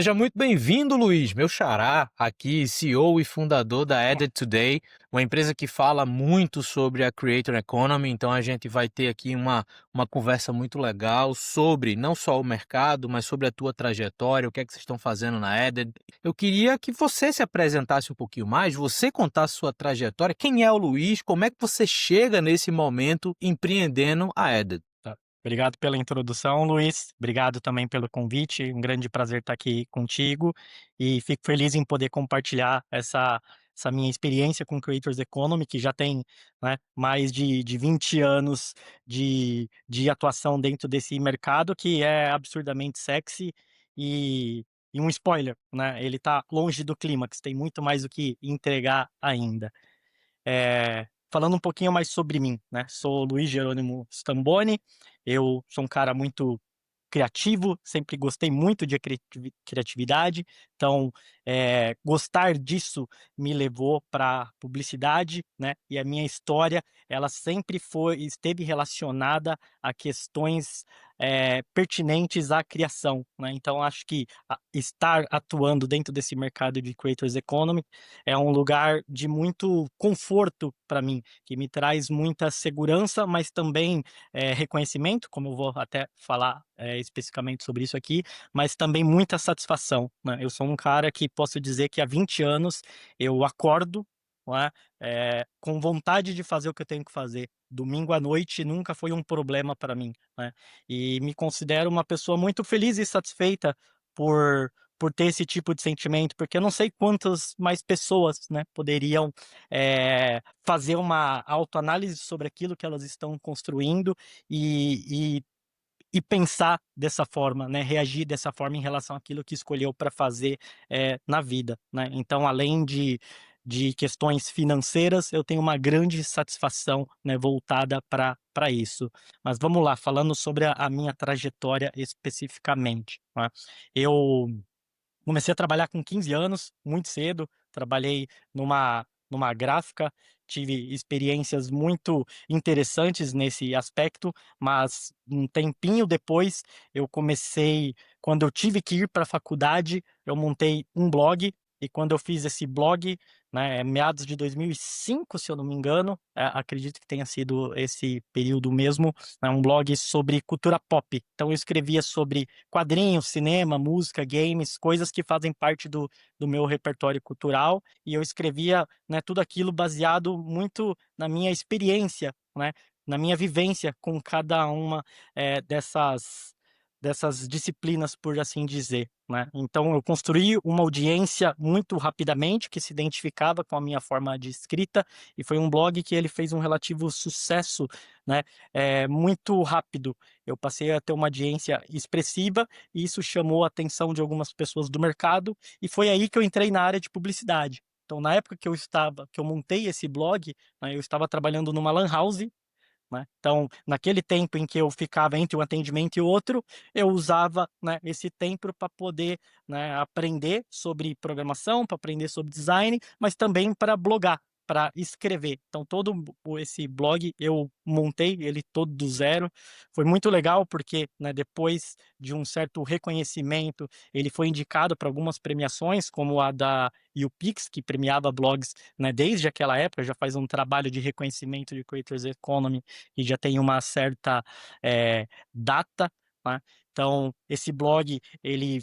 Seja muito bem-vindo, Luiz, meu xará, aqui, CEO e fundador da Added Today, uma empresa que fala muito sobre a Creator Economy. Então a gente vai ter aqui uma conversa muito legal sobre não só o mercado, mas sobre a tua trajetória, o que é que vocês estão fazendo na Added. Eu queria que você se apresentasse um pouquinho mais, você contasse sua trajetória, quem é o Luiz, como é que você chega nesse momento empreendendo a Added. Tá. Obrigado pela introdução, Luiz. Obrigado também pelo convite. Um grande prazer estar aqui contigo e fico feliz em poder compartilhar essa minha experiência com Creators Economy, que já tem, né, mais de 20 anos de atuação dentro desse mercado, que é absurdamente sexy e um spoiler, né? Ele está longe do clímax, tem muito mais o que entregar ainda. Falando um pouquinho mais sobre mim, né? Sou Luiz Jerônimo Stamboni, eu sou um cara muito criativo, sempre gostei muito de criatividade, então gostar disso me levou para publicidade, né? E a minha história, ela sempre esteve relacionada a questões pertinentes à criação, né? Então acho que estar atuando dentro desse mercado de Creators Economy é um lugar de muito conforto para mim, que me traz muita segurança, mas também reconhecimento, como eu vou até falar especificamente sobre isso aqui, mas também muita satisfação, né? Eu sou um cara que posso dizer que há 20 anos eu acordo, né, com vontade de fazer o que eu tenho que fazer. Domingo à noite nunca foi um problema para mim, né? E me considero uma pessoa muito feliz e satisfeita por ter esse tipo de sentimento, porque eu não sei quantas mais pessoas, né, poderiam fazer uma autoanálise sobre aquilo que elas estão construindo e, e pensar dessa forma, né, reagir dessa forma em relação àquilo que escolheu para fazer na vida, né? Então, além de questões financeiras, eu tenho uma grande satisfação, né, voltada para isso. Mas vamos lá, falando sobre a minha trajetória especificamente, né? Eu comecei a trabalhar com 15 anos, muito cedo. Trabalhei numa gráfica, tive experiências muito interessantes nesse aspecto, mas um tempinho depois eu comecei, quando eu tive que ir para a faculdade, eu montei um blog. E quando eu fiz esse blog, né, meados de 2005, se eu não me engano, acredito que tenha sido esse período mesmo, né, um blog sobre cultura pop. Então eu escrevia sobre quadrinhos, cinema, música, games, coisas que fazem parte do meu repertório cultural, e eu escrevia, né, tudo aquilo baseado muito na minha experiência, né, na minha vivência com cada uma dessas disciplinas, por assim dizer, né? Então eu construí uma audiência muito rapidamente que se identificava com a minha forma de escrita, e foi um blog que ele fez um relativo sucesso, né, muito rápido. Eu passei a ter uma audiência expressiva e isso chamou a atenção de algumas pessoas do mercado, e foi aí que eu entrei na área de publicidade. Então, na época que eu montei esse blog, né, eu estava trabalhando numa lan house, né? Então, naquele tempo em que eu ficava entre um atendimento e outro, eu usava, né, esse tempo para poder, né, aprender sobre programação, para aprender sobre design, mas também para blogar, para escrever. Então, todo esse blog eu montei ele todo do zero. Foi muito legal porque, né, depois de um certo reconhecimento, ele foi indicado para algumas premiações, como a da YouPix, que premiava blogs, né, desde aquela época, já faz um trabalho de reconhecimento de Creators Economy e já tem uma certa data, né? Então, esse blog, ele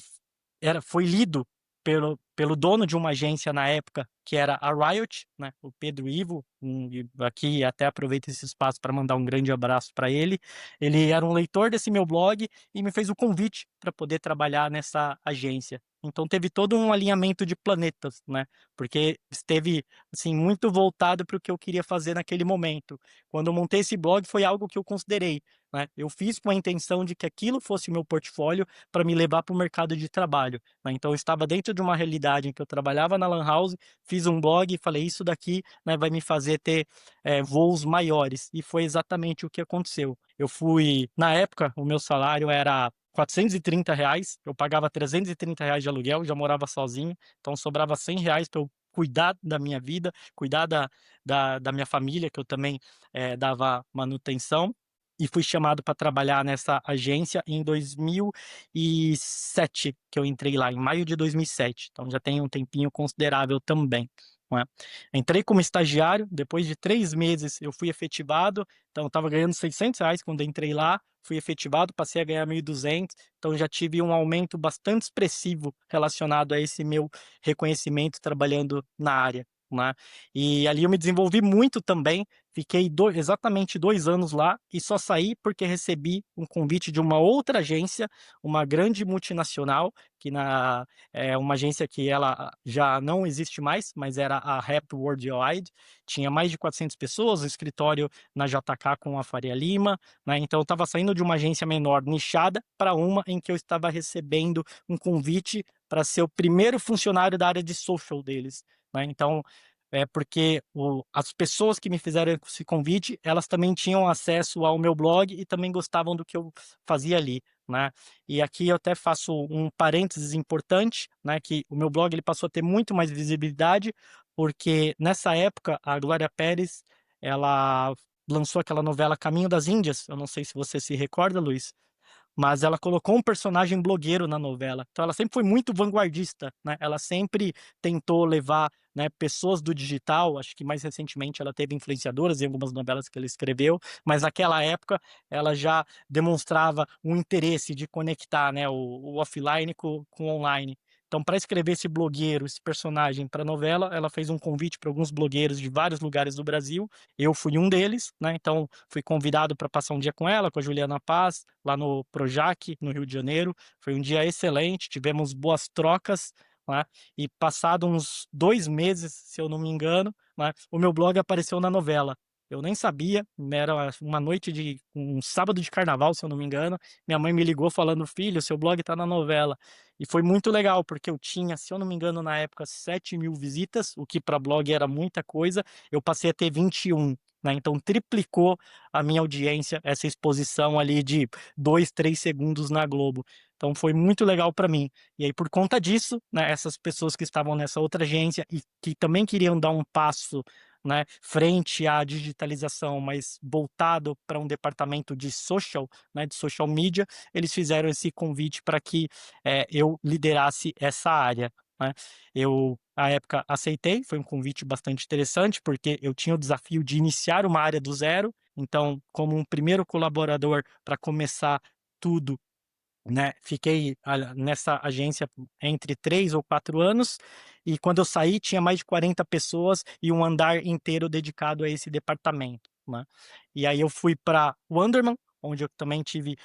foi lido pelo dono de uma agência na época, que era a Riot, né? O Pedro Ivo, e aqui até aproveito esse espaço para mandar um grande abraço para ele. Ele era um leitor desse meu blog e me fez o convite para poder trabalhar nessa agência. Então teve todo um alinhamento de planetas, né? Porque esteve assim muito voltado para o que eu queria fazer naquele momento. Quando eu montei esse blog, foi algo que eu considerei, né? Eu fiz com a intenção de que aquilo fosse o meu portfólio para me levar para o mercado de trabalho, né? Então eu estava dentro de uma realidade em que eu trabalhava na Lan House, fiz um blog e falei, isso daqui, né, vai me fazer ter voos maiores. E foi exatamente o que aconteceu. Na época, o meu salário era R$ 430, eu pagava R$ 330 de aluguel, já morava sozinho, então sobrava R$ 100 para eu cuidar da minha vida, cuidar da minha família, que eu também dava manutenção. e fui chamado para trabalhar nessa agência em 2007, que eu entrei lá, em maio de 2007. Então já tem um tempinho considerável também. Não é? Entrei como estagiário, depois de 3 meses eu fui efetivado, então eu estava ganhando R$ 600 quando entrei lá, fui efetivado, passei a ganhar 1.200, então já tive um aumento bastante expressivo relacionado a esse meu reconhecimento trabalhando na área. Né? E ali eu me desenvolvi muito também. Fiquei exatamente 2 anos lá e só saí porque recebi um convite de uma outra agência, uma grande multinacional, é uma agência que ela já não existe mais, mas era a Rap Worldwide. Tinha mais de 400 pessoas, o escritório na JK com a Faria Lima, né? Então eu estava saindo de uma agência menor, nichada, para uma em que eu estava recebendo um convite para ser o primeiro funcionário da área de social deles. Né? Então, porque as pessoas que me fizeram esse convite, elas também tinham acesso ao meu blog e também gostavam do que eu fazia ali, né? E aqui eu até faço um parênteses importante, né? Que o meu blog ele passou a ter muito mais visibilidade, porque nessa época a Glória Pérez, ela lançou aquela novela Caminho das Índias. Eu não sei se você se recorda, Luiz, mas ela colocou um personagem blogueiro na novela. Então ela sempre foi muito vanguardista, né? Ela sempre tentou levar, né, pessoas do digital. Acho que mais recentemente ela teve influenciadoras em algumas novelas que ela escreveu, mas naquela época ela já demonstrava um interesse de conectar, né, o offline com o online. Então, para escrever esse blogueiro, esse personagem para a novela, ela fez um convite para alguns blogueiros de vários lugares do Brasil. Eu fui um deles, né? Então, fui convidado para passar um dia com ela, com a Juliana Paz, lá no Projac, no Rio de Janeiro. Foi um dia excelente, tivemos boas trocas, né? E passado uns 2 meses, se eu não me engano, né, o meu blog apareceu na novela. Eu nem sabia, era uma noite de um sábado de carnaval, se eu não me engano. Minha mãe me ligou falando: filho, seu blog está na novela. E foi muito legal, porque eu tinha, se eu não me engano, na época, 7.000 visitas, o que para blog era muita coisa. Eu passei a ter 21. Né? Então triplicou a minha audiência, essa exposição ali de 2, 3 segundos na Globo. Então foi muito legal para mim. E aí, por conta disso, né, essas pessoas que estavam nessa outra agência e que também queriam dar um passo, né, frente à digitalização, mas voltado para um departamento de social, né, de social media, eles fizeram esse convite para que eu liderasse essa área. Né? Eu, à época, aceitei, foi um convite bastante interessante, porque eu tinha o desafio de iniciar uma área do zero. Então, como um primeiro colaborador para começar tudo, né? Fiquei nessa agência entre 3 ou 4 anos, e quando eu saí tinha mais de 40 pessoas e um andar inteiro dedicado a esse departamento, né? E aí eu fui para Wonderman, onde eu também tive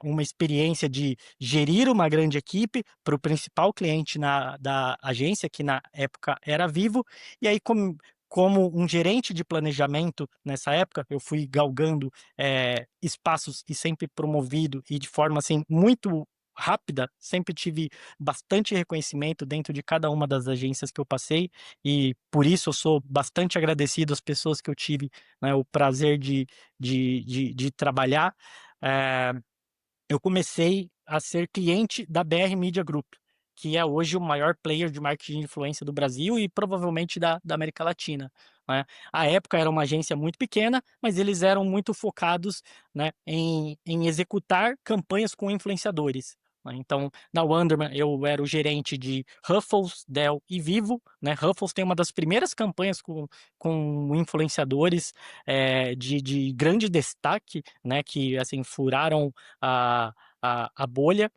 uma experiência de gerir uma grande equipe para o principal cliente da agência, que na época era Vivo, e aí como um gerente de planejamento nessa época, eu fui galgando espaços e sempre promovido e de forma assim muito rápida, sempre tive bastante reconhecimento dentro de cada uma das agências que eu passei, e por isso eu sou bastante agradecido às pessoas que eu tive, né, o prazer de trabalhar. É, eu comecei a ser cliente da BR Media Group, que é hoje o maior player de marketing de influência do Brasil e provavelmente da América Latina. Né? À época era uma agência muito pequena, mas eles eram muito focados, né, em executar campanhas com influenciadores. Né? Então, na Wonderman, eu era o gerente de Ruffles, Dell e Vivo. Né? Ruffles tem uma das primeiras campanhas com influenciadores de grande destaque, né, que assim furaram a bolha,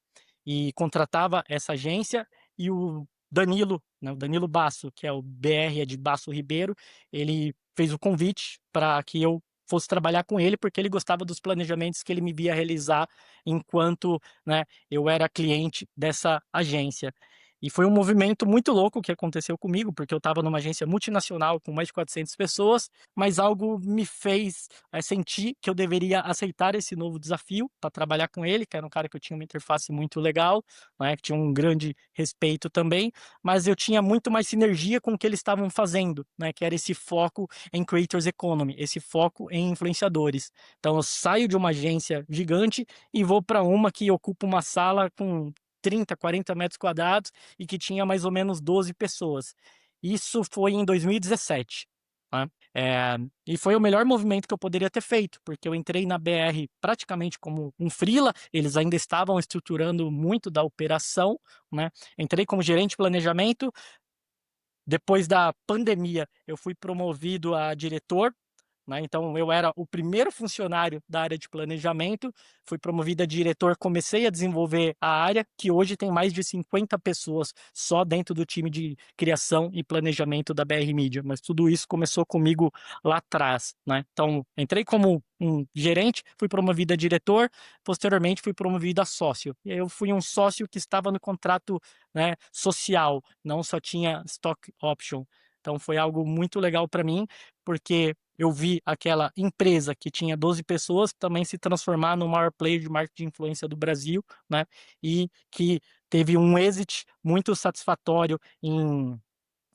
e contratava essa agência. E o Danilo, né, o Danilo Basso, que é o BR, é de Basso Ribeiro, ele fez o convite para que eu fosse trabalhar com ele, porque ele gostava dos planejamentos que ele me via realizar enquanto, né, eu era cliente dessa agência. E foi um movimento muito louco que aconteceu comigo, porque eu estava numa agência multinacional com mais de 400 pessoas, mas algo me fez sentir que eu deveria aceitar esse novo desafio para trabalhar com ele, que era um cara que eu tinha uma interface muito legal, né, que tinha um grande respeito também, mas eu tinha muito mais sinergia com o que eles estavam fazendo, né, que era esse foco em Creators Economy, esse foco em influenciadores. Então eu saio de uma agência gigante e vou para uma que ocupa uma sala com 30, 40 metros quadrados e que tinha mais ou menos 12 pessoas. Isso foi em 2017. né. E foi o melhor movimento que eu poderia ter feito, porque eu entrei na BR praticamente como um freela, eles ainda estavam estruturando muito da operação, né. Entrei como gerente de planejamento, depois da pandemia eu fui promovido a diretor, né, então eu era o primeiro funcionário da área de planejamento, fui promovido a diretor, comecei a desenvolver a área, que hoje tem mais de 50 pessoas só dentro do time de criação e planejamento da BR Media, mas tudo isso começou comigo lá atrás, né. Então, entrei como um gerente, fui promovido a diretor, posteriormente fui promovido a sócio. E aí eu fui um sócio que estava no contrato, né, social, não só tinha stock option. Então foi algo muito legal para mim, porque eu vi aquela empresa que tinha 12 pessoas também se transformar no maior player de marketing de influência do Brasil, né? E que teve um exit muito satisfatório em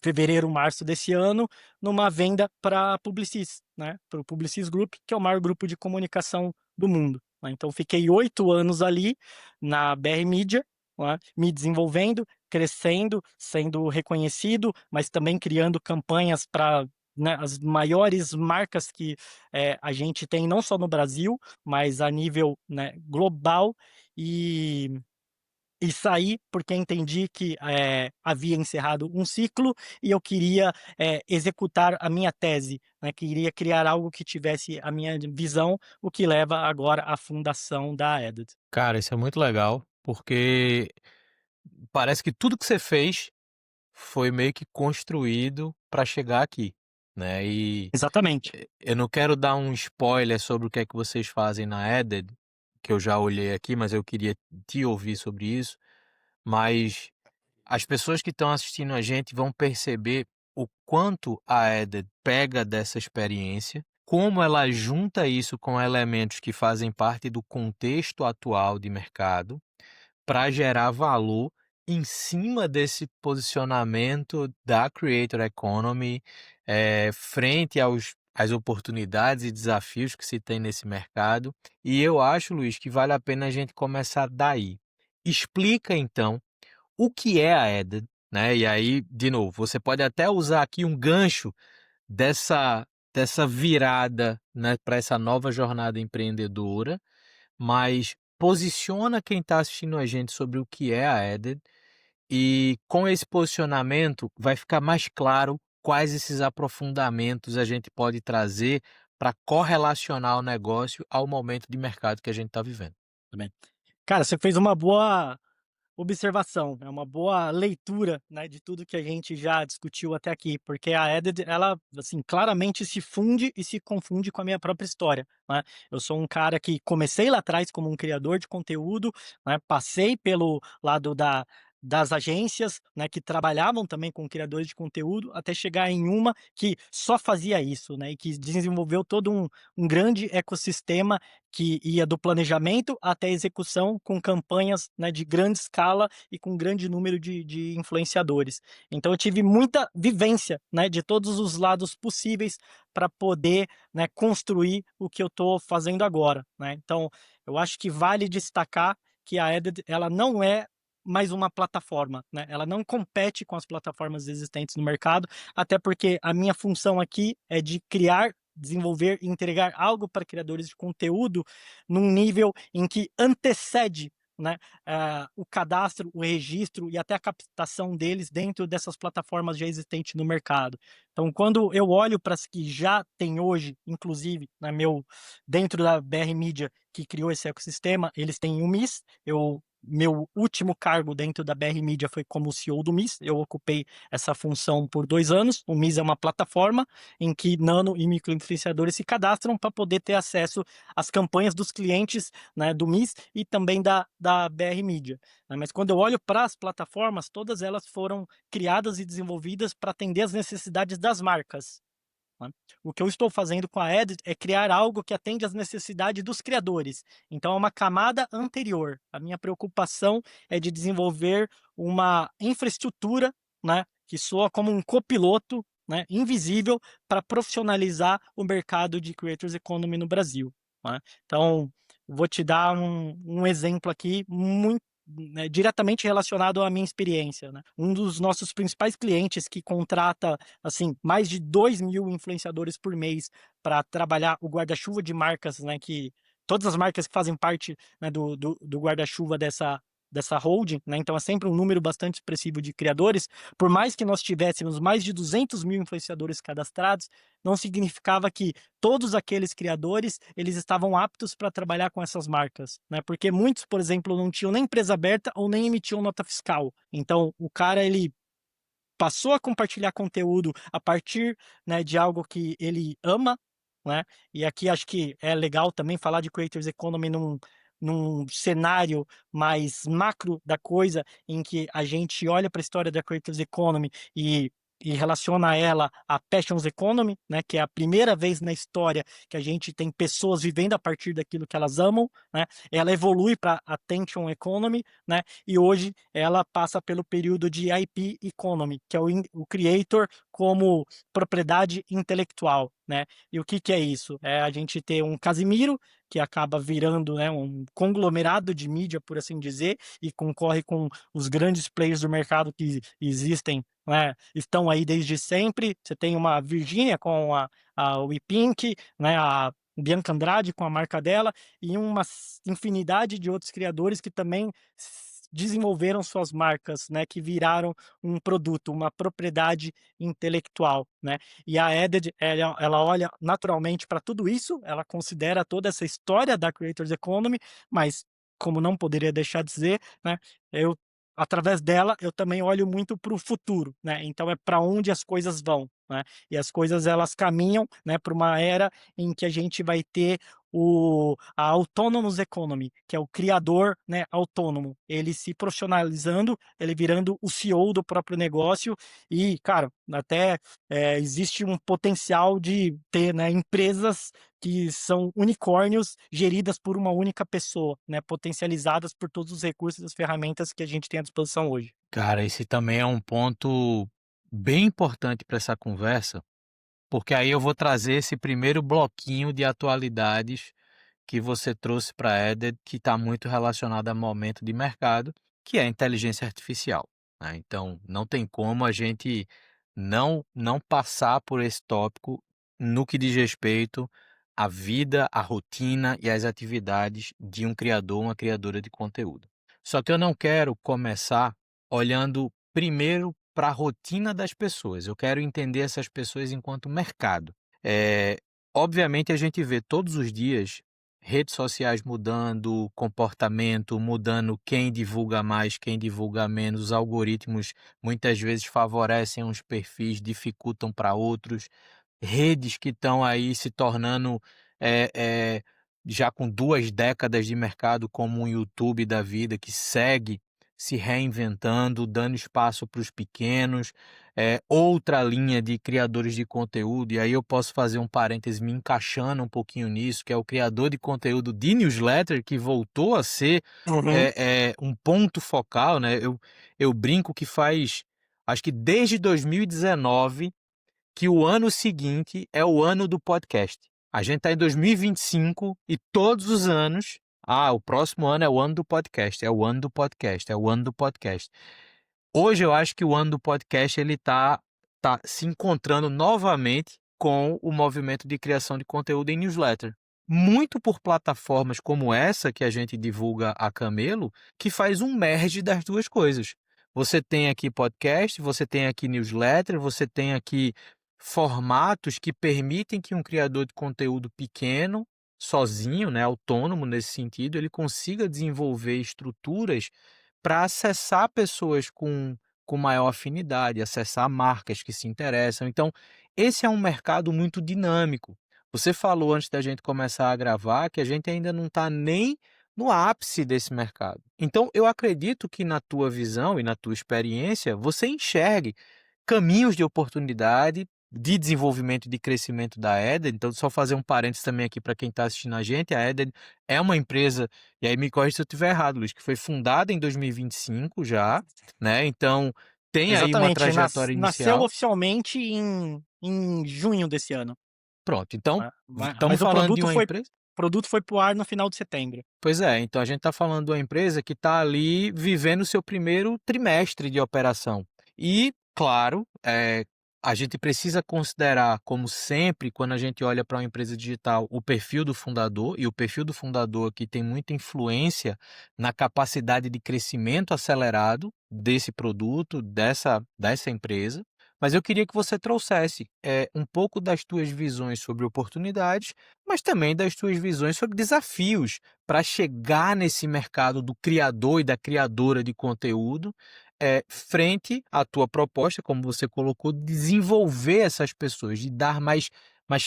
fevereiro, março desse ano, numa venda para a Publicis, né? Para o Publicis Group, que é o maior grupo de comunicação do mundo, né? Então, fiquei 8 anos ali na BR Media, né? Me desenvolvendo, crescendo, sendo reconhecido, mas também criando campanhas para, né, as maiores marcas que a gente tem, não só no Brasil, mas a nível, né, global. E saí porque entendi que, havia encerrado um ciclo e eu queria, executar a minha tese, né, queria criar algo que tivesse a minha visão, o que leva agora à fundação da Edit. Cara, isso é muito legal, porque parece que tudo que você fez foi meio que construído para chegar aqui, né, e Exatamente. eu não quero dar um spoiler sobre o que é que vocês fazem na Added, que eu já olhei aqui, mas eu queria te ouvir sobre isso, mas as pessoas que estão assistindo a gente vão perceber o quanto a Added pega dessa experiência, como ela junta isso com elementos que fazem parte do contexto atual de mercado, para gerar valor em cima desse posicionamento da creator economy, frente às oportunidades e desafios que se tem nesse mercado. E eu acho, Luiz, que vale a pena a gente começar daí. Explica então o que é a Added, né? E aí, de novo, você pode até usar aqui um gancho dessa virada, né, para essa nova jornada empreendedora, mas posiciona quem está assistindo a gente sobre o que é a Added, e com esse posicionamento vai ficar mais claro quais esses aprofundamentos a gente pode trazer para correlacionar o negócio ao momento de mercado que a gente está vivendo. Também. Cara, você fez uma boa observação, é uma boa leitura, né, de tudo que a gente já discutiu até aqui, porque a Added, ela, assim, claramente se funde e se confunde com a minha própria história, né. Eu sou um cara que comecei lá atrás como um criador de conteúdo, né, passei pelo lado das agências, né, que trabalhavam também com criadores de conteúdo, até chegar em uma que só fazia isso, né, e que desenvolveu todo um grande ecossistema que ia do planejamento até a execução com campanhas, né, de grande escala e com grande número de influenciadores. Então eu tive muita vivência, né, de todos os lados possíveis para poder, né, construir o que eu estou fazendo agora, né. Então, eu acho que vale destacar que a Added, ela não é mais uma plataforma, né, ela não compete com as plataformas existentes no mercado, até porque a minha função aqui é de criar, desenvolver e entregar algo para criadores de conteúdo num nível em que antecede, né, o cadastro, o registro e até a captação deles dentro dessas plataformas já existentes no mercado. Então, quando eu olho para as que já tem hoje, inclusive, né, dentro da BR Media, que criou esse ecossistema, eles têm o MIS. Meu último cargo dentro da BR Media foi como CEO do MIS. Eu ocupei essa função por 2 anos. O MIS é uma plataforma em que nano e microinfluenciadores se cadastram para poder ter acesso às campanhas dos clientes, né, do MIS e também da BR Media, né. Mas quando eu olho para as plataformas, todas elas foram criadas e desenvolvidas para atender as necessidades das marcas, né. O que eu estou fazendo com a Edit é criar algo que atende às necessidades dos criadores. Então é uma camada anterior. A minha preocupação é de desenvolver uma infraestrutura, né, que soa como um copiloto, né, invisível para profissionalizar o mercado de creators economy no Brasil, né. Então, vou te dar um exemplo aqui muito né, diretamente relacionado à minha experiência, né? Um dos nossos principais clientes que contrata, assim, mais de 2.000 influenciadores por mês para trabalhar o guarda-chuva de marcas, né? Que todas as marcas que fazem parte, né, do guarda-chuva dessa holding, né? Então é sempre um número bastante expressivo de criadores. Por mais que nós tivéssemos mais de 200.000 influenciadores cadastrados, não significava que todos aqueles criadores eles estavam aptos para trabalhar com essas marcas, né? Porque muitos, por exemplo, não tinham nem empresa aberta ou nem emitiam nota fiscal. Então, o cara ele passou a compartilhar conteúdo a partir, né, de algo que ele ama, né? E aqui acho que é legal também falar de Creators Economy num cenário mais macro da coisa, em que a gente olha para a história da Creators Economy e relaciona ela à Passions Economy, né, que é a primeira vez na história que a gente tem pessoas vivendo a partir daquilo que elas amam, né? Ela evolui para Attention Economy, né? E hoje ela passa pelo período de IP Economy, que é o creator como propriedade intelectual, né? E o que que é isso? É a gente ter um Casimiro que acaba virando, né, um conglomerado de mídia, por assim dizer, e concorre com os grandes players do mercado que existem, né, estão aí desde sempre. Você tem uma Virgínia com a WePink, né, a Bianca Andrade com a marca dela, e uma infinidade de outros criadores que também desenvolveram suas marcas, né, que viraram um produto, uma propriedade intelectual, né? E a Added, ela olha naturalmente para tudo isso, ela considera toda essa história da Creators Economy, mas como não poderia deixar de dizer, né, eu através dela eu também olho muito para o futuro, né? Então é para onde as coisas vão, né? E as coisas elas caminham, né, para uma era em que a gente vai ter a Autonomous Economy, que é o criador, né, autônomo, ele se profissionalizando, ele virando o CEO do próprio negócio e, cara, até existe um potencial de ter, né, empresas que são unicórnios geridas por uma única pessoa, né, potencializadas por todos os recursos e as ferramentas que a gente tem à disposição hoje. Cara, esse também é um ponto bem importante para essa conversa, porque aí eu vou trazer esse primeiro bloquinho de atualidades que você trouxe para a Eder, que está muito relacionado ao momento de mercado, que é a inteligência artificial, né? Então, não tem como a gente não passar por esse tópico no que diz respeito à vida, à rotina e às atividades de um criador, uma criadora de conteúdo. Só que eu não quero começar olhando primeiro para a rotina das pessoas. Eu quero entender essas pessoas enquanto mercado. É, obviamente a gente vê todos os dias redes sociais mudando, comportamento mudando, quem divulga mais, quem divulga menos, os algoritmos muitas vezes favorecem uns perfis, dificultam para outros, redes que estão aí se tornando eh eh, já com 2 décadas de mercado, como um YouTube da vida, que segue se reinventando, dando espaço para os pequenos, outra linha de criadores de conteúdo, e aí eu posso fazer um parêntese me encaixando um pouquinho nisso, que é o criador de conteúdo de newsletter, que voltou a ser, Uhum. um ponto focal, né. Eu brinco que faz acho que desde 2019 que o ano seguinte é o ano do podcast. A gente está em 2025 e todos os anos, o próximo ano é o ano do podcast, é o ano do podcast, é o ano do podcast. Hoje eu acho que o ano do podcast ele tá se encontrando novamente com o movimento de criação de conteúdo em newsletter. Muito por plataformas como essa que a gente divulga a Camelo, que faz um merge das duas coisas. Você tem aqui podcast, você tem aqui newsletter, você tem aqui formatos que permitem que um criador de conteúdo pequeno, sozinho, né, autônomo nesse sentido, ele consiga desenvolver estruturas para acessar pessoas com maior afinidade, acessar marcas que se interessam. Então, esse é um mercado muito dinâmico. Você falou antes da gente começar a gravar que a gente ainda não está nem no ápice desse mercado. Então, eu acredito que na tua visão e na tua experiência, você enxergue caminhos de oportunidade, de desenvolvimento e de crescimento da Eden. Então, só fazer um parênteses também aqui para quem está assistindo a gente, a Eden é uma empresa, e aí me corrija se eu estiver errado, Luiz, que foi fundada em 2025 já, né? Então, tem aí uma Exatamente, trajetória nasceu inicial. oficialmente em junho desse ano, Pronto, então né? estamos Mas o falando de produto uma foi empresa. produto foi para o ar no final de setembro. Pois é, então a gente está falando de uma empresa que está ali vivendo o seu primeiro trimestre de operação. E, claro, a gente precisa considerar, como sempre, quando a gente olha para uma empresa digital, o perfil do fundador, e o perfil do fundador aqui tem muita influência na capacidade de crescimento acelerado desse produto, dessa empresa. Mas eu queria que você trouxesse um pouco das tuas visões sobre oportunidades, mas também das tuas visões sobre desafios para chegar nesse mercado do criador e da criadora de conteúdo, frente à tua proposta, como você colocou, de desenvolver essas pessoas, de dar mais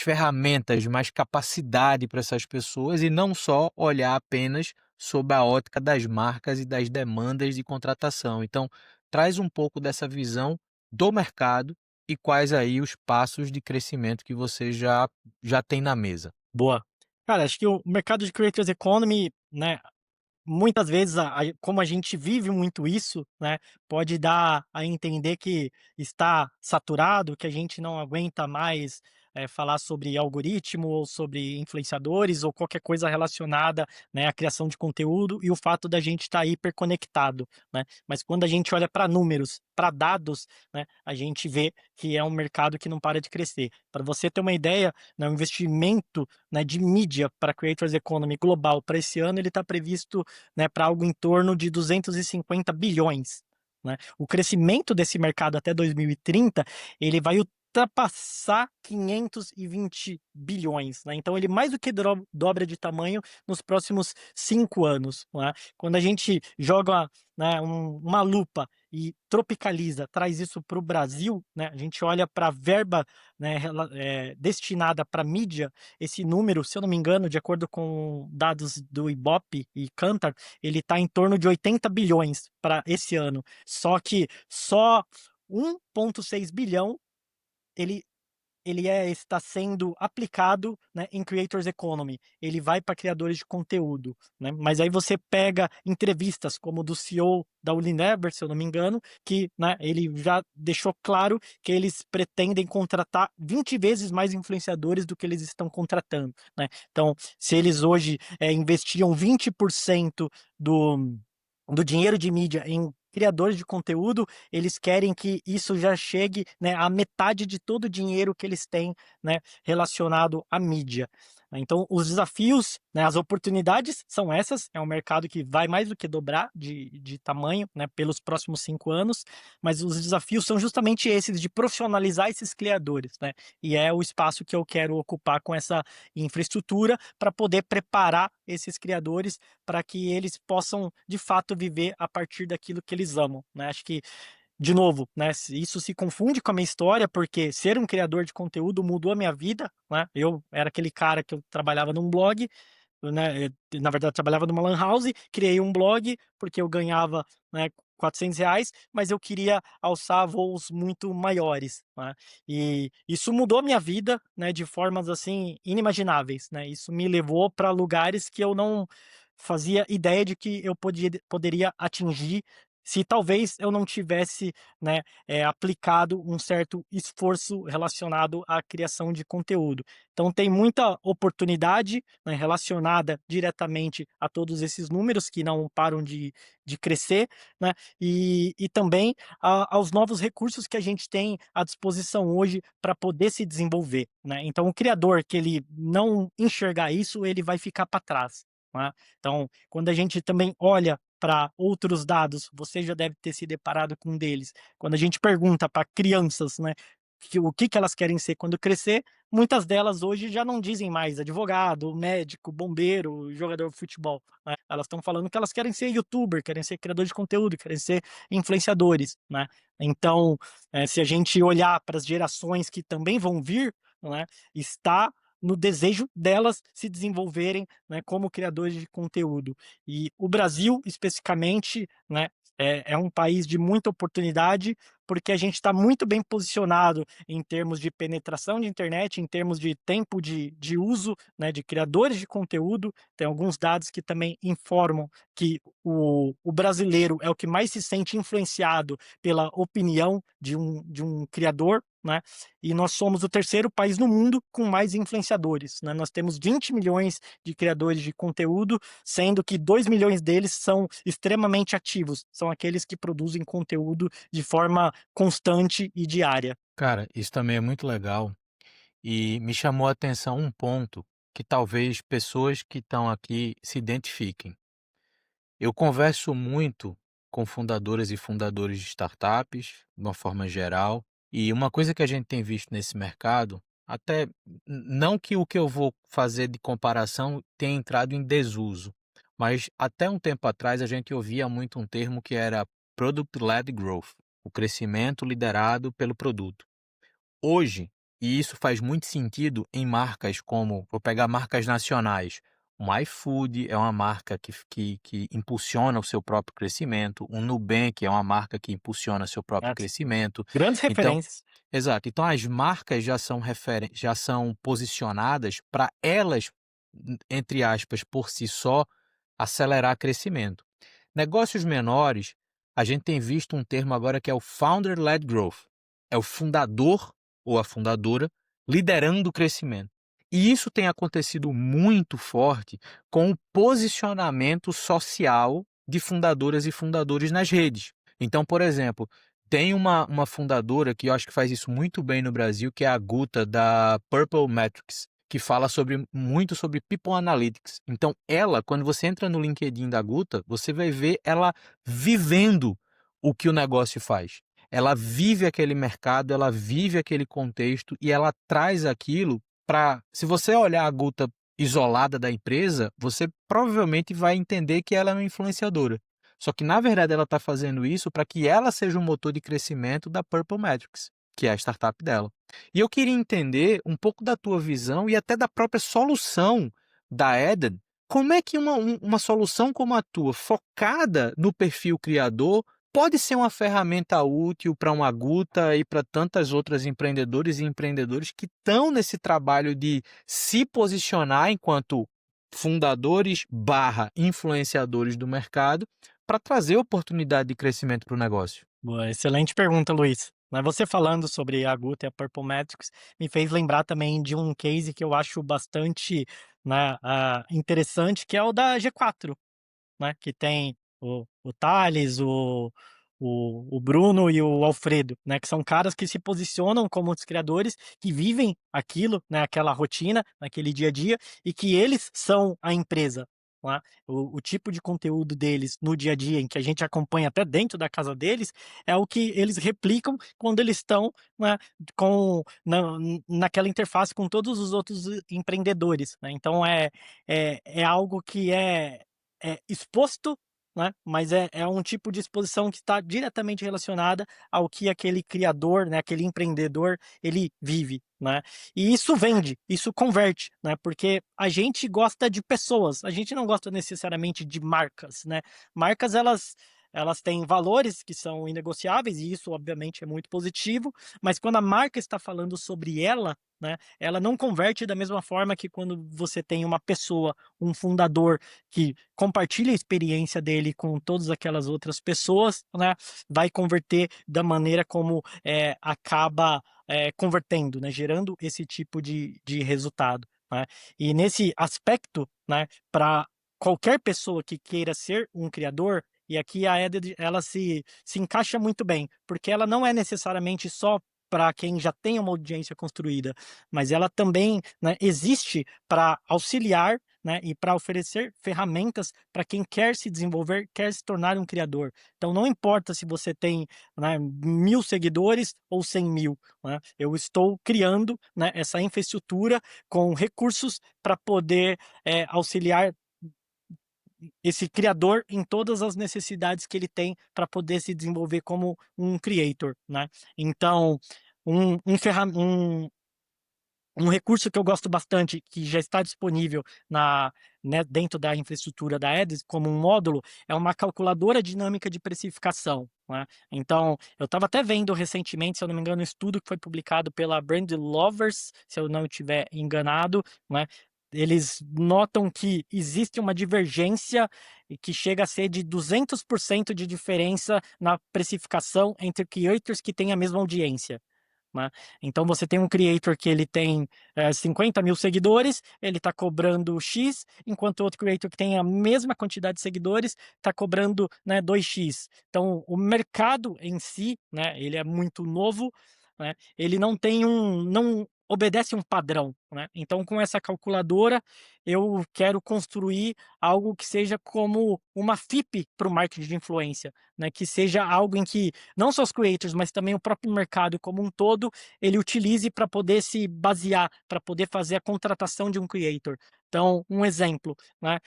ferramentas, mais capacidade para essas pessoas e não só olhar apenas sob a ótica das marcas e das demandas de contratação. Então, traz um pouco dessa visão do mercado e quais aí os passos de crescimento que você já tem na mesa. Boa. Cara, acho que o mercado de creators economy, né, muitas vezes, como a gente vive muito isso, né, pode dar a entender que está saturado, que a gente não aguenta mais, falar sobre algoritmo ou sobre influenciadores ou qualquer coisa relacionada, né, à criação de conteúdo e o fato da gente estar hiperconectado, né. Mas quando a gente olha para números, para dados, né, a gente vê que é um mercado que não para de crescer. Para você ter uma ideia, né, o investimento, né, de mídia para creators economy global para esse ano, ele está previsto, né, para algo em torno de 250 bilhões. Né? O crescimento desse mercado até 2030 ele vai ultrapassar 520 bilhões. Né? Então, ele mais do que dobra de tamanho nos próximos 5 anos. Né? Quando a gente joga, né, uma lupa e tropicaliza, traz isso para o Brasil, né, a gente olha para a verba, né, destinada para mídia, esse número, se eu não me engano, de acordo com dados do Ibope e Kantar, ele está em torno de 80 bilhões para esse ano. Só que só 1,6 bilhão ele está sendo aplicado, né, em creators economy. Ele vai para criadores de conteúdo, né? Mas aí você pega entrevistas como do CEO da Unilever, se eu não me engano, que, né, ele já deixou claro que eles pretendem contratar 20 vezes mais influenciadores do que eles estão contratando, né? Então, se eles hoje investiam 20% do dinheiro de mídia em criadores de conteúdo, eles querem que isso já chegue, né, à metade de todo o dinheiro que eles têm, né, relacionado à mídia. Então, os desafios, né, as oportunidades são essas. É um mercado que vai mais do que dobrar de tamanho, né, pelos próximos 5 anos, mas os desafios são justamente esses, de profissionalizar esses criadores. Né, e é o espaço que eu quero ocupar com essa infraestrutura para poder preparar esses criadores para que eles possam, de fato, viver a partir daquilo que eles amam. Né? Acho que, de novo, né, isso se confunde com a minha história, porque ser um criador de conteúdo mudou a minha vida. Né? Eu era aquele cara que eu trabalhava num blog, né, na verdade, eu trabalhava numa lan house, criei um blog porque eu ganhava, né, R$ 400, mas eu queria alçar voos muito maiores. Né? E isso mudou a minha vida, né, de formas assim inimagináveis. Né? Isso me levou para lugares que eu não fazia ideia de que eu poderia atingir se talvez eu não tivesse, né, aplicado um certo esforço relacionado à criação de conteúdo. Então tem muita oportunidade, né, relacionada diretamente a todos esses números que não param de crescer, né, e também aos novos recursos que a gente tem à disposição hoje para poder se desenvolver. Né? Então o criador que ele não enxergar isso, ele vai ficar para trás. Né? Então, quando a gente também olha para outros dados, você já deve ter se deparado com um deles. Quando a gente pergunta para crianças, né, o que elas querem ser quando crescer, muitas delas hoje já não dizem mais advogado, médico, bombeiro, jogador de futebol. Né? Elas estão falando que elas querem ser youtuber, querem ser criador de conteúdo, querem ser influenciadores. Né? Então, se a gente olhar para as gerações que também vão vir, né, está no desejo delas se desenvolverem, né, como criadores de conteúdo. E o Brasil, especificamente, né, é um país de muita oportunidade, porque a gente está muito bem posicionado em termos de penetração de internet, em termos de tempo de uso, né, de criadores de conteúdo. Tem alguns dados que também informam que o brasileiro é o que mais se sente influenciado pela opinião de um criador. né? E nós somos o terceiro país no mundo com mais influenciadores, né? Nós temos 20 milhões de criadores de conteúdo, sendo que 2 milhões deles são extremamente ativos, são aqueles que produzem conteúdo de forma constante e diária. Cara, isso também é muito legal e me chamou a atenção um ponto que talvez pessoas que estão aqui se identifiquem. Eu converso muito com fundadoras e fundadores de startups, de uma forma geral, e uma coisa que a gente tem visto nesse mercado, até não que o que eu vou fazer de comparação tenha entrado em desuso, mas até um tempo atrás a gente ouvia muito um termo que era Product-Led Growth, o crescimento liderado pelo produto. Hoje, e isso faz muito sentido em marcas como, vou pegar marcas nacionais, um iFood é uma marca que impulsiona o seu próprio crescimento, um Nubank é uma marca que impulsiona seu próprio Né? crescimento. Grandes Então, referências. exato. Então as marcas já são posicionadas para elas, entre aspas, por si só, acelerar crescimento. Negócios menores, a gente tem visto um termo agora que é o Founder-Led Growth. É o fundador ou a fundadora liderando o crescimento. E isso tem acontecido muito forte com o posicionamento social de fundadoras e fundadores nas redes. Então, por exemplo, tem uma fundadora que eu acho que faz isso muito bem no Brasil, que é a Guta, da Purple Metrics, que fala muito sobre People Analytics. Então, ela, quando você entra no LinkedIn da Guta, você vai ver ela vivendo o que o negócio faz. Ela vive aquele mercado, ela vive aquele contexto e ela traz aquilo para. Se você olhar a Guta isolada da empresa, você provavelmente vai entender que ela é uma influenciadora. Só que, na verdade, ela está fazendo isso para que ela seja o motor de crescimento da Purple Metrics, que é a startup dela. E eu queria entender um pouco da tua visão e até da própria solução da Eden. Como é que uma solução como a tua, focada no perfil criador, pode ser uma ferramenta útil para uma Guta e para tantas outras empreendedores e empreendedores que estão nesse trabalho de se posicionar enquanto fundadores barra influenciadores do mercado para trazer oportunidade de crescimento para o negócio? Boa, excelente pergunta, Luiz. Né, você falando sobre a Guta e a Purple Metrics me fez lembrar também de um case que eu acho bastante, né, interessante, que é o da G4, né, que tem o Thales, o Bruno e o Alfredo, né, que são caras que se posicionam como os criadores, que vivem aquilo, né, aquela rotina, naquele dia a dia, e que eles são a empresa. Né? O tipo de conteúdo deles no dia a dia, em que a gente acompanha até dentro da casa deles, é o que eles replicam quando eles estão, né, naquela interface com todos os outros empreendedores. Né? Então é algo que é exposto, né? Mas é um tipo de exposição que está diretamente relacionada ao que aquele criador, né, aquele empreendedor, ele vive, né? E isso vende, isso converte, né? Porque a gente gosta de pessoas, a gente não gosta necessariamente de marcas, né? Marcas, elas têm valores que são inegociáveis e isso obviamente é muito positivo, mas quando a marca está falando sobre ela, né, ela não converte da mesma forma que quando você tem uma pessoa, um fundador que compartilha a experiência dele com todas aquelas outras pessoas, né, vai converter da maneira como acaba convertendo, né, gerando esse tipo de resultado. Né? E nesse aspecto, né, para qualquer pessoa que queira ser um criador, e aqui a Edit, ela se encaixa muito bem, porque ela não é necessariamente só para quem já tem uma audiência construída, mas ela também, né, existe para auxiliar, né, e para oferecer ferramentas para quem quer se desenvolver, quer se tornar um criador. Então, não importa se você tem, né, 1.000 seguidores ou 100 mil, né, eu estou criando, né, essa infraestrutura com recursos para poder auxiliar esse criador em todas as necessidades que ele tem para poder se desenvolver como um creator, né? Então, um, um, ferra um, um recurso que eu gosto bastante, que já está disponível né, dentro da infraestrutura da Edis, como um módulo, é uma calculadora dinâmica de precificação. Né? Então, eu estava até vendo recentemente, se eu não me engano, um estudo que foi publicado pela Brand Lovers, se eu não estiver enganado, né? Eles notam que existe uma divergência que chega a ser de 200% de diferença na precificação entre creators que têm a mesma audiência. né? Então você tem um creator que ele tem 50 mil seguidores, ele está cobrando X, enquanto outro creator que tem a mesma quantidade de seguidores está cobrando, né, 2x. Então o mercado em si, né, ele é muito novo, né? Ele não obedece um padrão, né? Então com essa calculadora eu quero construir algo que seja como uma FIP para o marketing de influência, né? Que seja algo em que não só os creators, mas também o próprio mercado como um todo, ele utilize para poder se basear, para poder fazer a contratação de um creator. Então, um exemplo, né?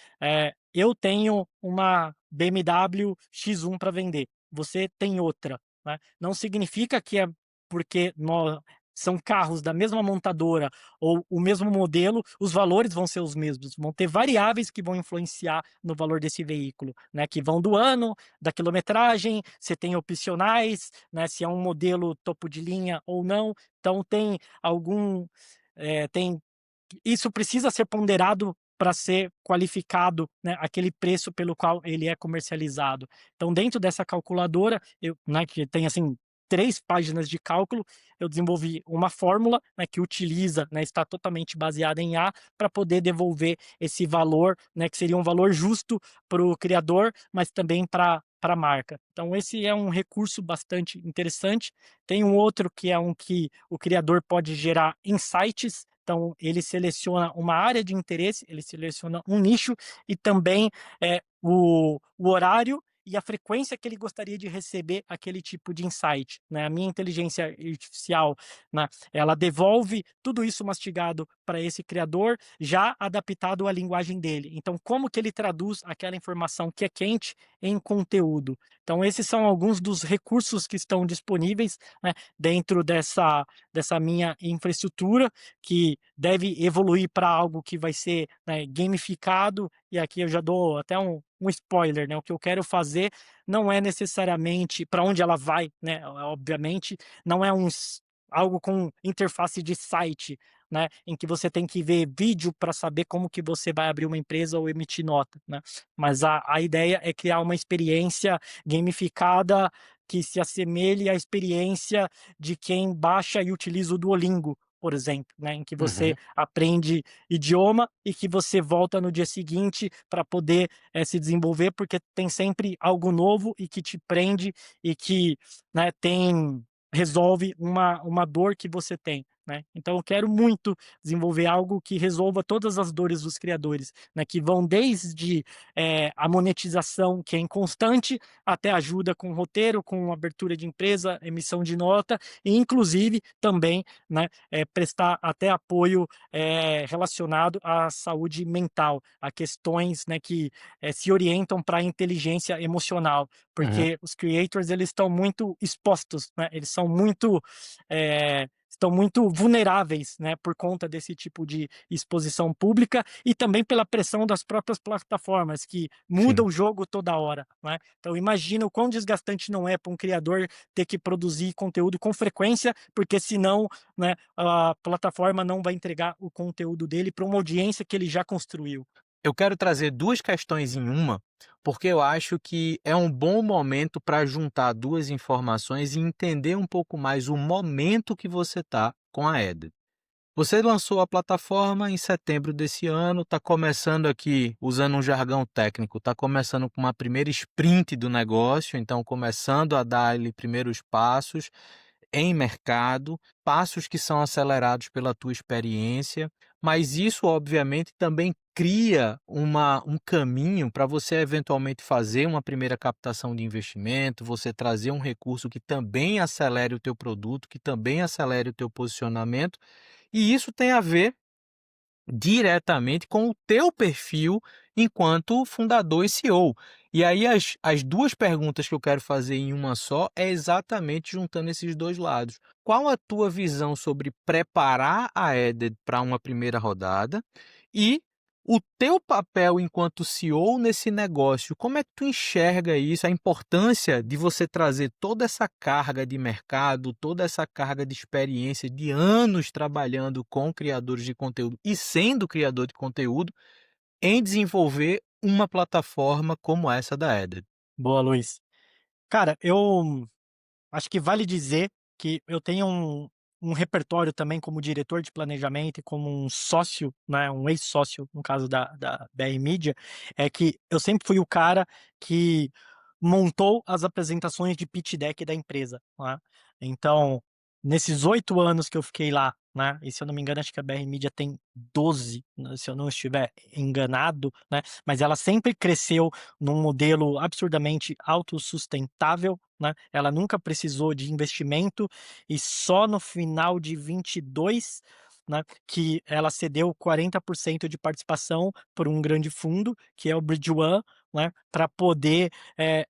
Eu tenho uma BMW X1 para vender, você tem outra, né? Não significa que é porque são carros da mesma montadora ou o mesmo modelo, os valores vão ser os mesmos. Vão ter variáveis que vão influenciar no valor desse veículo, né? Que vão do ano, da quilometragem, você tem opcionais, né? Se é um modelo topo de linha ou não. Então tem algum, tem isso precisa ser ponderado para ser qualificado, né, aquele preço pelo qual ele é comercializado. Então, dentro dessa calculadora, né, que tem assim 3 páginas de cálculo, eu desenvolvi uma fórmula, né, que utiliza, né, está totalmente baseada em A para poder devolver esse valor, né, que seria um valor justo para o criador, mas também para a marca. Então, esse é um recurso bastante interessante. Tem um outro que é um que o criador pode gerar insights. Então, ele seleciona uma área de interesse, ele seleciona um nicho e também o horário e a frequência que ele gostaria de receber aquele tipo de insight, né? A minha inteligência artificial, né, ela devolve tudo isso mastigado para esse criador, já adaptado à linguagem dele. Então, como que ele traduz aquela informação que é quente em conteúdo? Então, esses são alguns dos recursos que estão disponíveis, né, dentro dessa minha infraestrutura, que deve evoluir para algo que vai ser, né, gamificado. E aqui eu já dou até um spoiler, né? O que eu quero fazer não é necessariamente para onde ela vai, né? Obviamente, não é algo com interface de site, né? Em que você tem que ver vídeo para saber como que você vai abrir uma empresa ou emitir nota, né? Mas a ideia é criar uma experiência gamificada que se assemelhe à experiência de quem baixa e utiliza o Duolingo, por exemplo, né, em que você Uhum. aprende idioma e que você volta no dia seguinte para poder se desenvolver, porque tem sempre algo novo e que te prende e que, né, resolve uma dor que você tem. Né? Então, eu quero muito desenvolver algo que resolva todas as dores dos criadores, né? Que vão desde a monetização, que é inconstante, até ajuda com roteiro, com abertura de empresa, emissão de nota, e inclusive também, né, prestar até apoio relacionado à saúde mental, a questões, né, que se orientam para a inteligência emocional, Uhum. porque os creators eles estão muito expostos, né, eles são muito estão muito vulneráveis, né, por conta desse tipo de exposição pública e também pela pressão das próprias plataformas que mudam Sim. o jogo toda hora, né? Então imagina o quão desgastante não é para um criador ter que produzir conteúdo com frequência, porque senão, né, a plataforma não vai entregar o conteúdo dele para uma audiência que ele já construiu. Eu quero trazer 2 questões em uma, porque eu acho que é um bom momento para juntar 2 informações e entender um pouco mais o momento que você está com a Eder. Você lançou a plataforma em setembro desse ano, está começando aqui, usando um jargão técnico, está começando com uma primeira sprint do negócio, então começando a dar ali primeiros passos em mercado, passos que são acelerados pela tua experiência, mas isso obviamente também cria um caminho para você eventualmente fazer uma primeira captação de investimento, você trazer um recurso que também acelere o teu produto, que também acelere o teu posicionamento, e isso tem a ver diretamente com o teu perfil enquanto fundador e CEO. E aí as 2 perguntas que eu quero fazer em uma só é exatamente juntando esses 2 lados. Qual a tua visão sobre preparar a Eder para uma primeira rodada e o teu papel enquanto CEO nesse negócio? Como é que tu enxerga isso, a importância de você trazer toda essa carga de mercado, toda essa carga de experiência de anos trabalhando com criadores de conteúdo e sendo criador de conteúdo, em desenvolver uma plataforma como essa da Eder? Boa, Luiz. Cara, eu acho que vale dizer que eu tenho um repertório também como diretor de planejamento e como um sócio, né, um ex-sócio, no caso da BR Media, é que eu sempre fui o cara que montou as apresentações de pitch deck da empresa, né. Então, nesses 8 anos que eu fiquei lá, né, e se eu não me engano acho que a BR Media tem 12, né, se eu não estiver enganado, né, mas ela sempre cresceu num modelo absurdamente autossustentável, né, ela nunca precisou de investimento e só no final de 22, né, que ela cedeu 40% de participação por um grande fundo, que é o Bridge One, né, para poder,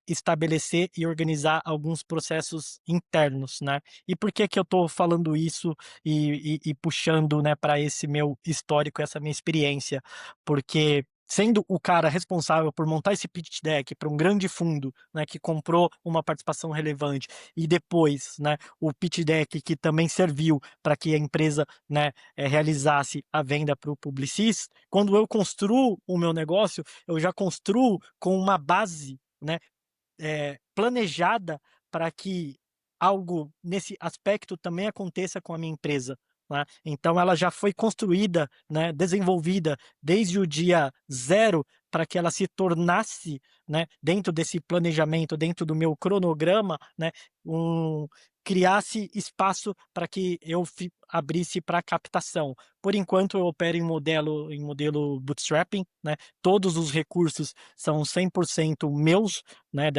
estabelecer e organizar alguns processos internos, né. E por que que eu estou falando isso e puxando, né, para esse meu histórico, essa minha experiência? Porque sendo o cara responsável por montar esse pitch deck para um grande fundo, né, que comprou uma participação relevante e depois, né, o pitch deck que também serviu para que a empresa, né, realizasse a venda para o Publicis, quando eu construo o meu negócio, eu já construo com uma base, né, planejada para que algo nesse aspecto também aconteça com a minha empresa, né. Então ela já foi construída, né, desenvolvida desde o dia zero para que ela se tornasse, né, dentro desse planejamento, dentro do meu cronograma, né, um criasse espaço para que eu abrisse para captação. Por enquanto eu opero em modelo bootstrapping, né, todos os recursos são 100% meus, né,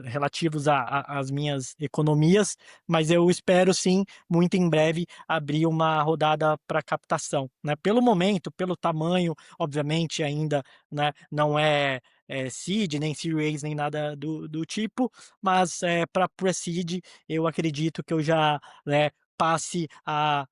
relativos às minhas economias, mas eu espero sim, muito em breve, abrir uma rodada para captação, né. Pelo momento, pelo tamanho, obviamente ainda, né, não é seed, nem Series A, nem nada do tipo, mas, para pre-seed, eu acredito que eu já, né, passe a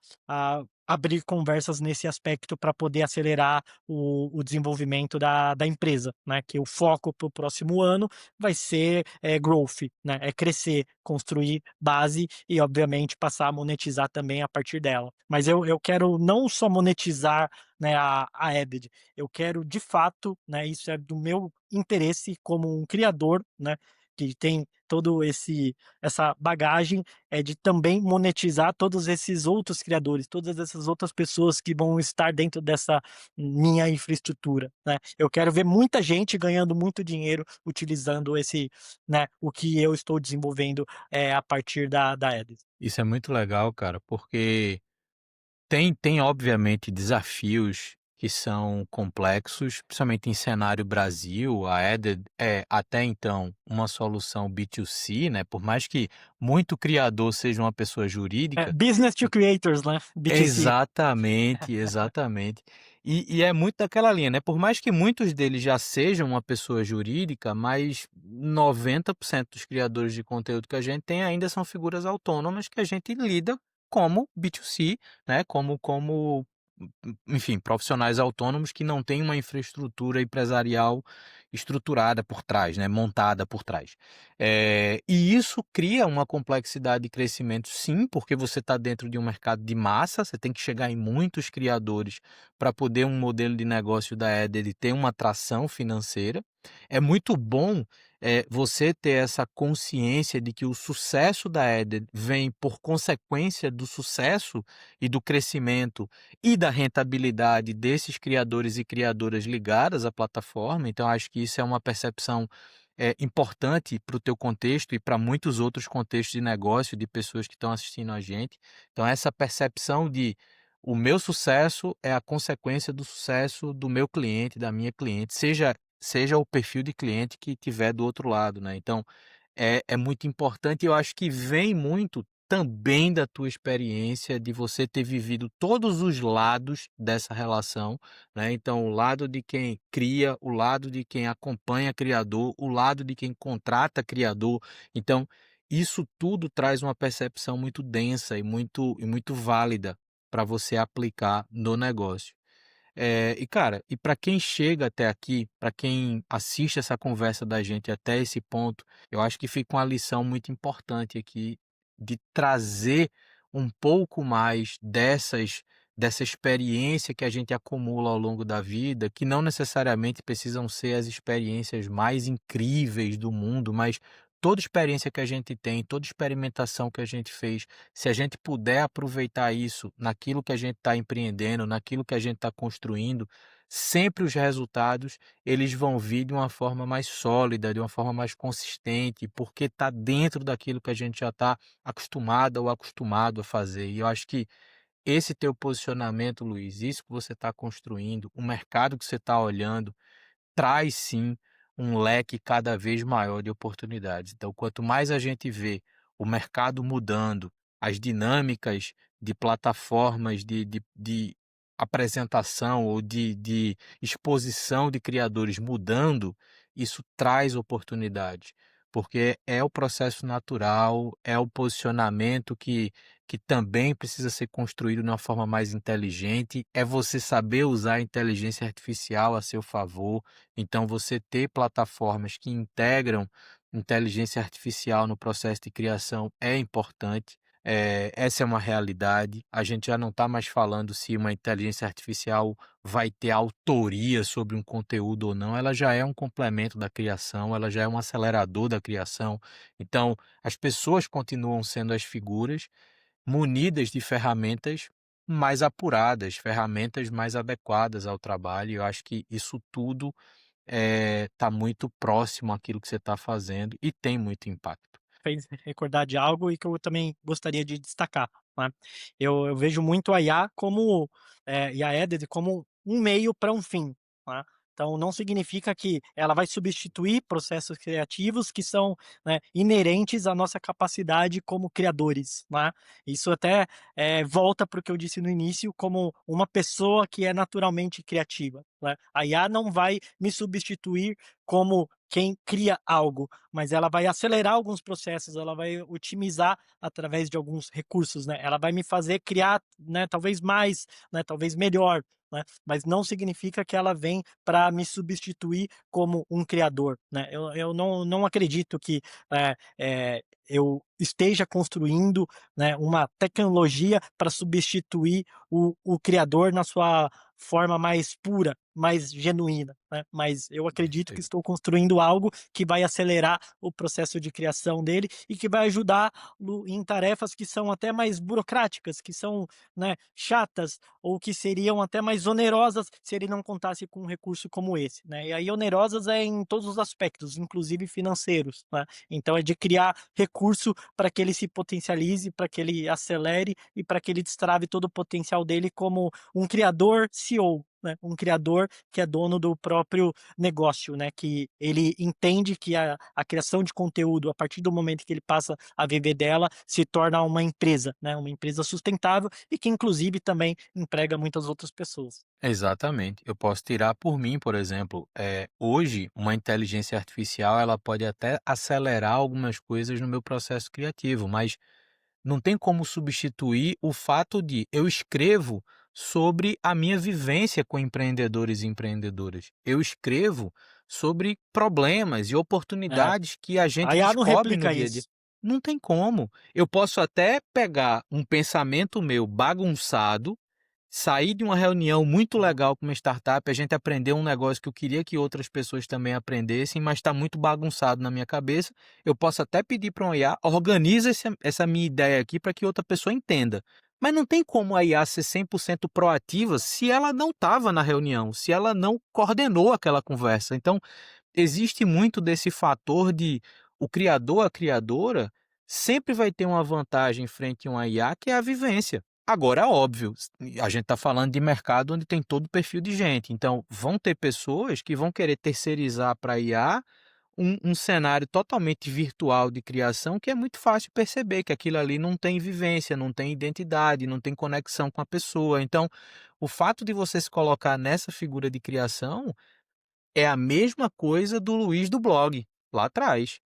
abrir conversas nesse aspecto para poder acelerar o desenvolvimento da empresa, né, que o foco para o próximo ano vai ser growth, né, é crescer, construir base e, obviamente, passar a monetizar também a partir dela. Mas eu quero não só monetizar, né, a Added, eu quero de fato, né, isso é do meu interesse como um criador, né, que tem todo essa bagagem, é de também monetizar todos esses outros criadores, todas essas outras pessoas que vão estar dentro dessa minha infraestrutura, né. Eu quero ver muita gente ganhando muito dinheiro utilizando né, o que eu estou desenvolvendo, a partir da Edis. Isso é muito legal, cara, porque tem obviamente desafios que são complexos, principalmente em cenário Brasil. A Added é, até então, uma solução B2C, né, por mais que muito criador seja uma pessoa jurídica. Business to creators, né, B2C. Exatamente, exatamente. E é muito daquela linha, né, por mais que muitos deles já sejam uma pessoa jurídica, mas 90% dos criadores de conteúdo que a gente tem ainda são figuras autônomas que a gente lida como B2C, né, enfim, profissionais autônomos que não têm uma infraestrutura empresarial estruturada por trás, né, montada por trás. E isso cria uma complexidade de crescimento, sim, porque você está dentro de um mercado de massa, você tem que chegar em muitos criadores para poder um modelo de negócio da Eder ter uma atração financeira. É muito bom você ter essa consciência de que o sucesso da Eder vem por consequência do sucesso e do crescimento e da rentabilidade desses criadores e criadoras ligadas à plataforma. Então acho que isso é uma percepção importante para o teu contexto e para muitos outros contextos de negócio, de pessoas que estão assistindo a gente. Então essa percepção de o meu sucesso é a consequência do sucesso do meu cliente, da minha cliente, seja o perfil de cliente que tiver do outro lado, né. Então é muito importante, e eu acho que vem muito também da tua experiência, de você ter vivido todos os lados dessa relação, né. Então o lado de quem cria, o lado de quem acompanha criador, o lado de quem contrata criador. Então isso tudo traz uma percepção muito densa e muito válida para você aplicar no negócio. E cara, e para quem chega até aqui, para quem assiste essa conversa da gente até esse ponto, eu acho que fica uma lição muito importante aqui de trazer um pouco mais dessa experiência que a gente acumula ao longo da vida, que não necessariamente precisam ser as experiências mais incríveis do mundo, mas toda experiência que a gente tem, toda experimentação que a gente fez, se a gente puder aproveitar isso naquilo que a gente está empreendendo, naquilo que a gente está construindo, sempre os resultados eles vão vir de uma forma mais sólida, de uma forma mais consistente, porque está dentro daquilo que a gente já está acostumado ou acostumado a fazer. E eu acho que esse teu posicionamento, Luiz, isso que você está construindo, o mercado que você está olhando, traz sim um leque cada vez maior de oportunidades. Então, quanto mais a gente vê o mercado mudando, as dinâmicas de plataformas de apresentação ou de exposição de criadores mudando, isso traz oportunidades, porque é o processo natural, é o posicionamento que também precisa ser construído de uma forma mais inteligente, é você saber usar a inteligência artificial a seu favor. Então, você ter plataformas que integram inteligência artificial no processo de criação é importante. Essa é uma realidade. A gente já não está mais falando se uma inteligência artificial vai ter autoria sobre um conteúdo ou não. Ela já é um complemento da criação, ela já é um acelerador da criação. Então, as pessoas continuam sendo as figuras munidas de ferramentas mais apuradas, ferramentas mais adequadas ao trabalho. Eu acho que isso tudo tá muito próximo àquilo que você está fazendo e tem muito impacto. Fez recordar de algo e que eu também gostaria de destacar, né. Eu vejo muito a IA como, e a EDIT como um meio para um fim, né. Então não significa que ela vai substituir processos criativos que são, né, inerentes à nossa capacidade como criadores, né. Isso até, volta para o que eu disse no início, como uma pessoa que é naturalmente criativa, né. A IA não vai me substituir como quem cria algo, mas ela vai acelerar alguns processos, ela vai otimizar através de alguns recursos, né? Ela vai me fazer criar, né, talvez mais, né, talvez melhor, né? Mas não significa que ela vem para me substituir como um criador, né? Eu não acredito que eu esteja construindo, né, uma tecnologia para substituir o criador na sua forma mais pura, mais genuína, né? Mas eu acredito que Perfeito. estou construindo algo que vai acelerar o processo de criação dele e que vai ajudá-lo em tarefas que são até mais burocráticas, que são, né, chatas ou que seriam até mais onerosas se ele não contasse com um recurso como esse, né? E aí onerosas é em todos os aspectos, inclusive financeiros, né? Então é de criar recurso para que ele se potencialize, para que ele acelere e para que ele destrave todo o potencial dele como um criador CEO, né, um criador que é dono do próprio negócio, né, que ele entende que a criação de conteúdo, a partir do momento que ele passa a viver dela, se torna uma empresa, né, uma empresa sustentável e que inclusive também emprega muitas outras pessoas. Exatamente. Eu posso tirar por mim, por exemplo, hoje uma inteligência artificial ela pode até acelerar algumas coisas no meu processo criativo, mas não tem como substituir o fato de eu escrevo sobre a minha vivência com empreendedores e empreendedoras. Eu escrevo sobre problemas e É, oportunidades que a a gente IA não descobre no replica dia a dia. isso. Não tem como. Eu posso até pegar um pensamento meu bagunçado, sair de uma reunião muito legal com uma startup, a gente aprendeu um negócio que eu queria que outras pessoas também aprendessem, mas está muito bagunçado na minha cabeça. Eu posso até pedir para uma IA, organiza essa minha ideia aqui para que outra pessoa entenda. Mas não tem como a IA ser 100% proativa se ela não estava na reunião, se ela não coordenou aquela conversa. Então, existe muito desse fator de o criador, a criadora, sempre vai ter uma vantagem frente a uma IA, que é a vivência. Agora, óbvio, a gente está falando de mercado onde tem todo o perfil de gente, então vão ter pessoas que vão querer terceirizar para a IA um cenário totalmente virtual de criação que é muito fácil perceber que aquilo ali não tem vivência, não tem identidade, não tem conexão com a pessoa. Então, o fato de você se colocar nessa figura de criação é a mesma coisa do Luiz do blog, lá atrás.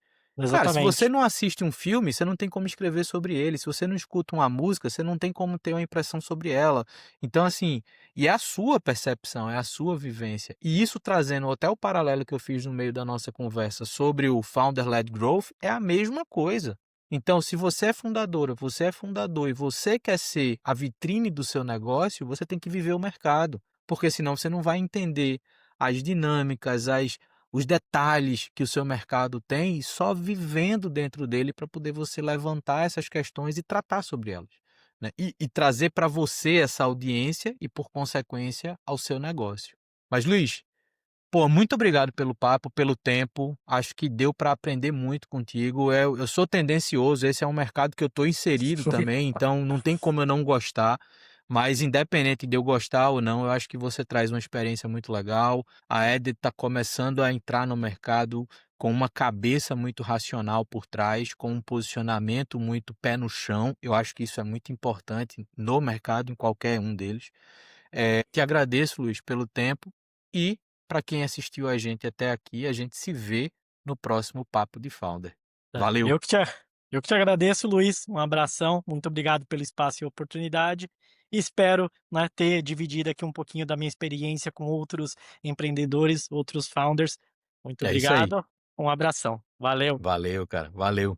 Cara, se você Exatamente. não assiste um filme, você não tem como escrever sobre ele. Se você não escuta uma música, você não tem como ter uma impressão sobre ela. Então, assim, e é a sua percepção, é a sua vivência. E isso trazendo até o paralelo que eu fiz no meio da nossa conversa sobre o Founder-led Growth, é a mesma coisa. Então, se você é fundadora, você é fundador e você quer ser a vitrine do seu negócio, você tem que viver o mercado, porque senão você não vai entender as dinâmicas, os detalhes que o seu mercado tem, e só vivendo dentro dele para poder você levantar essas questões e tratar sobre elas, né, e trazer para você essa audiência e, por consequência, ao seu negócio. Mas Luiz, pô, muito obrigado pelo papo, pelo tempo. Acho que deu para aprender muito contigo. Eu sou tendencioso, esse é um mercado que eu estou inserido também, então não tem como eu não gostar. Mas independente de eu gostar ou não, eu acho que você traz uma experiência muito legal. A Edit está começando a entrar no mercado com uma cabeça muito racional por trás, com um posicionamento muito pé no chão. Eu acho que isso é muito importante no mercado, em qualquer um deles. Te agradeço, Luiz, pelo tempo e para quem assistiu a gente até aqui, a gente se vê no próximo Papo de Founder. Tá. Valeu! Eu que te agradeço, Luiz. Um abração, muito obrigado pelo espaço e oportunidade. E espero, né, ter dividido aqui um pouquinho da minha experiência com outros empreendedores, outros founders. Muito É isso aí. obrigado, um abração. Valeu. Valeu, cara. Valeu.